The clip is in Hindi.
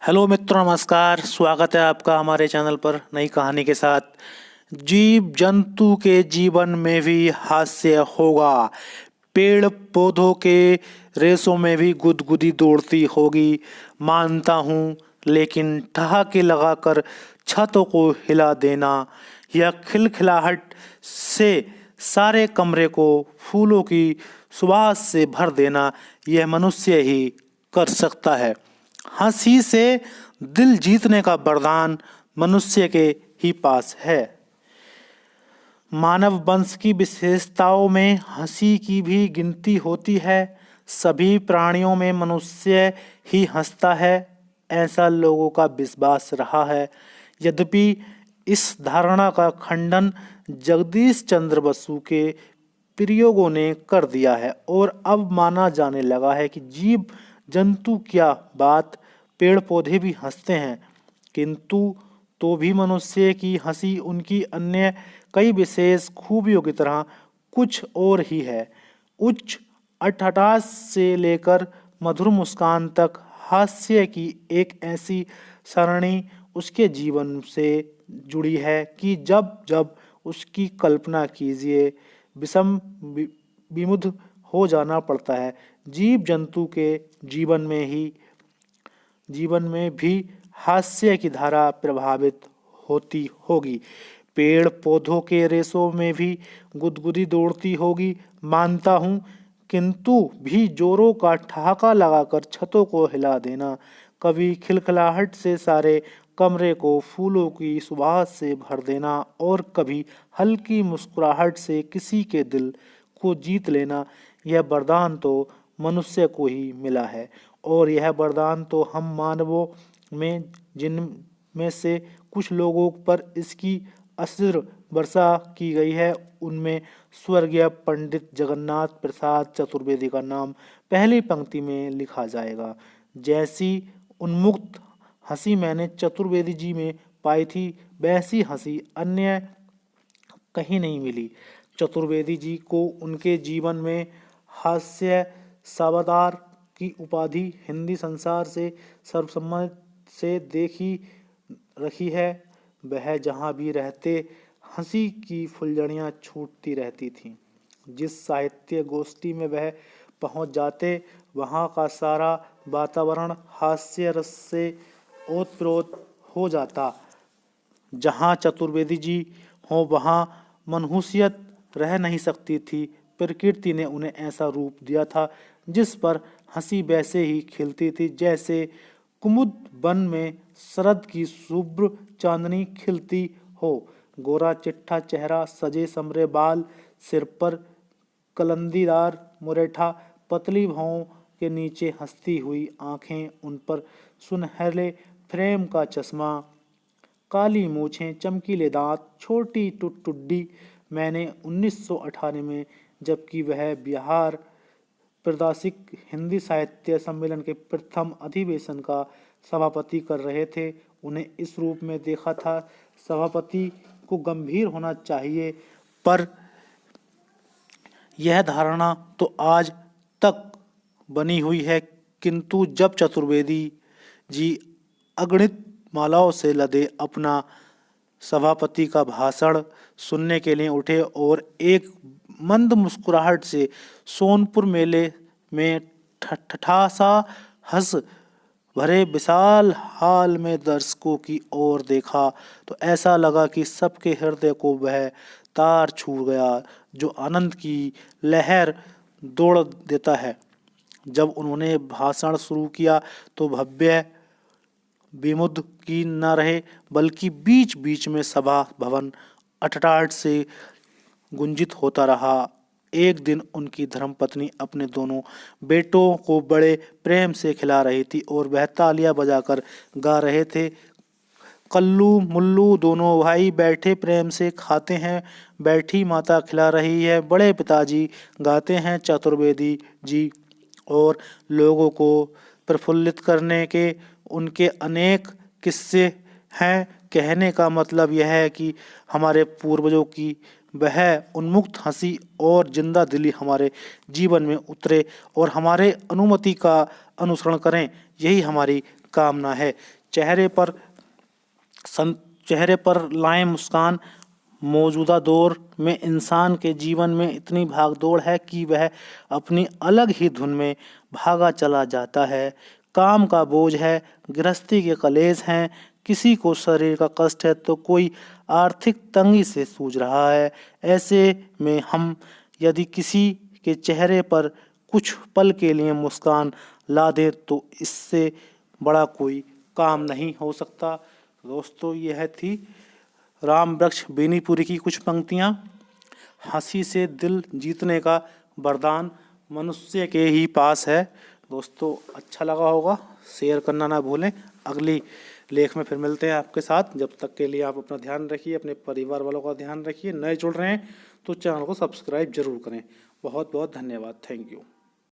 हेलो मित्रों, नमस्कार। स्वागत है आपका हमारे चैनल पर नई कहानी के साथ। जीव जंतु के जीवन में भी हास्य होगा, पेड़ पौधों के रेसों में भी गुदगुदी दौड़ती होगी, मानता हूँ। लेकिन ठहाके लगाकर छतों को हिला देना या खिलखिलाहट से सारे कमरे को फूलों की सुवास से भर देना, यह मनुष्य ही कर सकता है। हंसी से दिल जीतने का वरदान मनुष्य के ही पास है। मानव वंश की विशेषताओं में हंसी की भी गिनती होती है। सभी प्राणियों में मनुष्य ही हंसता है, ऐसा लोगों का विश्वास रहा है। यद्यपि इस धारणा का खंडन जगदीश चंद्र बसु के प्रयोगों ने कर दिया है और अब माना जाने लगा है कि जीव जंतु क्या बात, पेड़ पौधे भी हंसते हैं। किंतु तो भी मनुष्य की हंसी उनकी अन्य कई विशेष खूबियों की तरह कुछ और ही है। उच्च अट्टहास से लेकर मधुर मुस्कान तक हास्य की एक ऐसी सरणी उसके जीवन से जुड़ी है कि जब जब उसकी कल्पना कीजिए, विषम विमुख हो जाना पड़ता है। जीव जंतु के जीवन में भी हास्य की धारा प्रभावित होती होगी, पेड़ पौधों के रेशों में भी गुदगुदी दौड़ती होगी, मानता हूँ। किंतु भी जोरों का ठहाका लगाकर छतों को हिला देना, कभी खिलखिलाहट से सारे कमरे को फूलों की सुवास से भर देना और कभी हल्की मुस्कुराहट से किसी के दिल को जीत लेना, यह वरदान तो मनुष्य को ही मिला है। और यह वरदान तो हम मानवों में, जिनमें से कुछ लोगों पर इसकी अस्त्र वर्षा की गई है, उनमें स्वर्गीय पंडित जगन्नाथ प्रसाद चतुर्वेदी का नाम पहली पंक्ति में लिखा जाएगा। जैसी उन्मुक्त हंसी मैंने चतुर्वेदी जी में पाई थी, वैसी हंसी अन्य कहीं नहीं मिली। चतुर्वेदी जी को उनके जीवन में हास्य सावतार की उपाधि हिंदी संसार से सर्वसम्मत से देखी रखी है। वह जहाँ भी रहते हंसी की फुलझड़ियाँ छूटती रहती थीं। जिस साहित्य गोष्ठी में वह पहुँच जाते, वहाँ का सारा वातावरण हास्य रस से ओतप्रोत हो जाता। जहाँ चतुर्वेदी जी हों, वहाँ मनहूसियत रह नहीं सकती थी। प्रकृति ने उन्हें ऐसा रूप दिया था जिस पर हंसी वैसे ही खिलती थी जैसे कुमुद वन में शरद की शुभ्र चांदनी खिलती हो। गोरा चिट्ठा चेहरा, सजे समरे बाल, सिर पर कलंदीदार मुरेठा, पतली भौं के नीचे हंसती हुई आंखें, उन पर सुनहरे फ्रेम का चश्मा, काली मूछें, चमकीले दांत, छोटी टुड्डी। मैंने 1998 में, जबकि वह बिहार प्रादेशिक हिंदी साहित्य सम्मेलन के प्रथम अधिवेशन का सभापति कर रहे थे, उन्हें इस रूप में देखा था। सभापति को गंभीर होना चाहिए, पर यह धारणा तो आज तक बनी हुई है। किंतु जब चतुर्वेदी जी अगणित मालाओं से लदे अपना सभापति का भाषण सुनने के लिए उठे और एक मंद मुस्कुराहट से सोनपुर मेले में ठठासा हंस भरे विशाल हाल में दर्शकों की ओर देखा, तो ऐसा लगा कि सबके हृदय को वह तार छू गया जो आनंद की लहर दौड़ देता है। जब उन्होंने भाषण शुरू किया तो भव्य विमुद की न रहे, बल्कि बीच बीच में सभा भवन अटटाट से गुंजित होता रहा। एक दिन उनकी धर्मपत्नी अपने दोनों बेटों को बड़े प्रेम से खिला रही थी और वह तालियां बजाकर गा रहे थे। कल्लू मुल्लू दोनों भाई बैठे प्रेम से खाते हैं, बैठी माता खिला रही है, बड़े पिताजी गाते हैं चतुर्वेदी जी। और लोगों को प्रफुल्लित करने के उनके अनेक किस्से हैं। कहने का मतलब यह है कि हमारे पूर्वजों की वह उन्मुक्त हंसी और जिंदा दिली हमारे जीवन में उतरे और हमारे अनुमति का अनुसरण करें। यही हमारी कामना है। चेहरे पर लाएं मुस्कान। मौजूदा दौर में इंसान के जीवन में इतनी भागदौड़ है कि वह अपनी अलग ही धुन में भागा चला जाता है। काम का बोझ है, गृहस्थी के कलेश हैं, किसी को शरीर का कष्ट है तो कोई आर्थिक तंगी से जूझ रहा है। ऐसे में हम यदि किसी के चेहरे पर कुछ पल के लिए मुस्कान ला दे तो इससे बड़ा कोई काम नहीं हो सकता। दोस्तों, यह थी राम वृक्ष बेनीपुरी की कुछ पंक्तियाँ। हंसी से दिल जीतने का वरदान मनुष्य के ही पास है। दोस्तों, अच्छा लगा होगा, शेयर करना ना भूलें। अगली लेख में फिर मिलते हैं आपके साथ। जब तक के लिए आप अपना ध्यान रखिए, अपने परिवार वालों का ध्यान रखिए। नए जुड़ रहे हैं तो चैनल को सब्सक्राइब जरूर करें। बहुत बहुत धन्यवाद। Thank you.